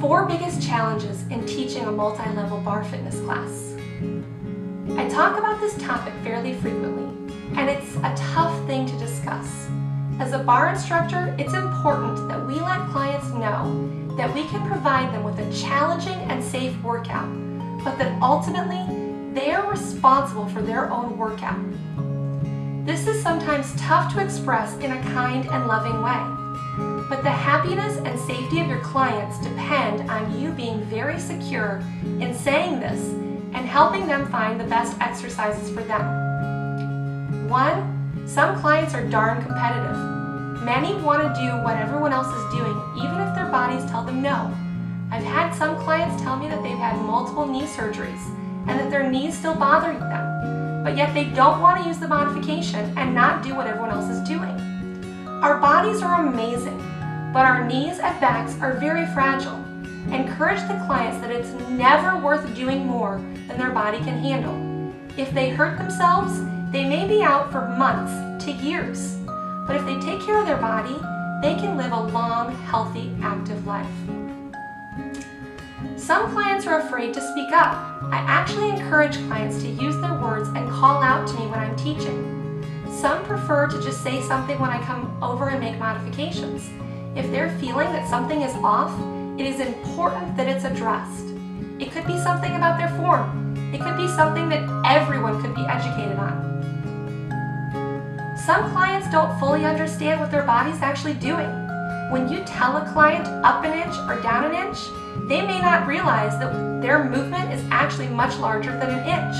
4 biggest challenges in teaching a multi-level barre fitness class. I talk about this topic fairly frequently, and it's a tough thing to discuss. As a barre instructor, it's important that we let clients know that we can provide them with a challenging and safe workout, but that ultimately they are responsible for their own workout. This is sometimes tough to express in a kind and loving way, but the happiness and safety of your clients depend on you being very secure in saying this and helping them find the best exercises for them. 1, some clients are darn competitive. Many want to do what everyone else is doing, even if their bodies tell them no. I've had some clients tell me that they've had multiple knee surgeries and that their knees still bothering them, but yet they don't want to use the modification and not do what everyone else is doing. Our bodies are amazing, but our knees and backs are very fragile. Encourage the clients that it's never worth doing more than their body can handle. If they hurt themselves, they may be out for months to years. But if they take care of their body, they can live a long, healthy, active life. Some clients are afraid to speak up. I actually encourage clients to use their words and call out to me when I'm teaching. Some prefer to just say something when I come over and make modifications. If they're feeling that something is off, it is important that it's addressed. It could be something about their form. It could be something that everyone could be educated on. Some clients don't fully understand what their body's actually doing. When you tell a client up an inch or down an inch, they may not realize that their movement is actually much larger than an inch.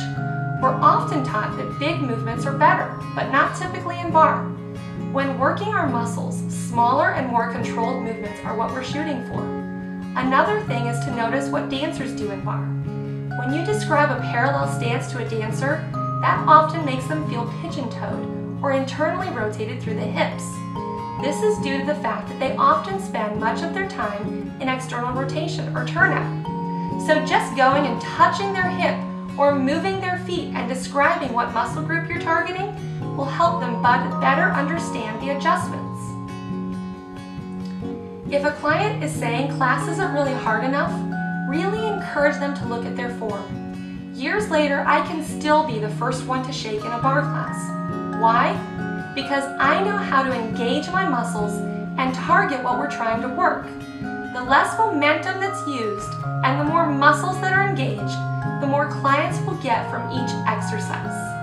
We're often taught that big movements are better, but not typically in barre. When working our muscles, smaller and more controlled movements are what we're shooting for. Another thing is to notice what dancers do in barre. When you describe a parallel stance to a dancer, that often makes them feel pigeon-toed or internally rotated through the hips. This is due to the fact that they often spend much of their time in external rotation or turnout. So just going and touching their hip or moving their feet and describing what muscle group you're targeting will help them better understand the adjustments. If a client is saying class isn't really hard enough, really encourage them to look at their form. Years later, I can still be the first one to shake in a barre class. Why? Because I know how to engage my muscles and target what we're trying to work. The less momentum that's used and the more muscles that are engaged, the more clients will get from each exercise.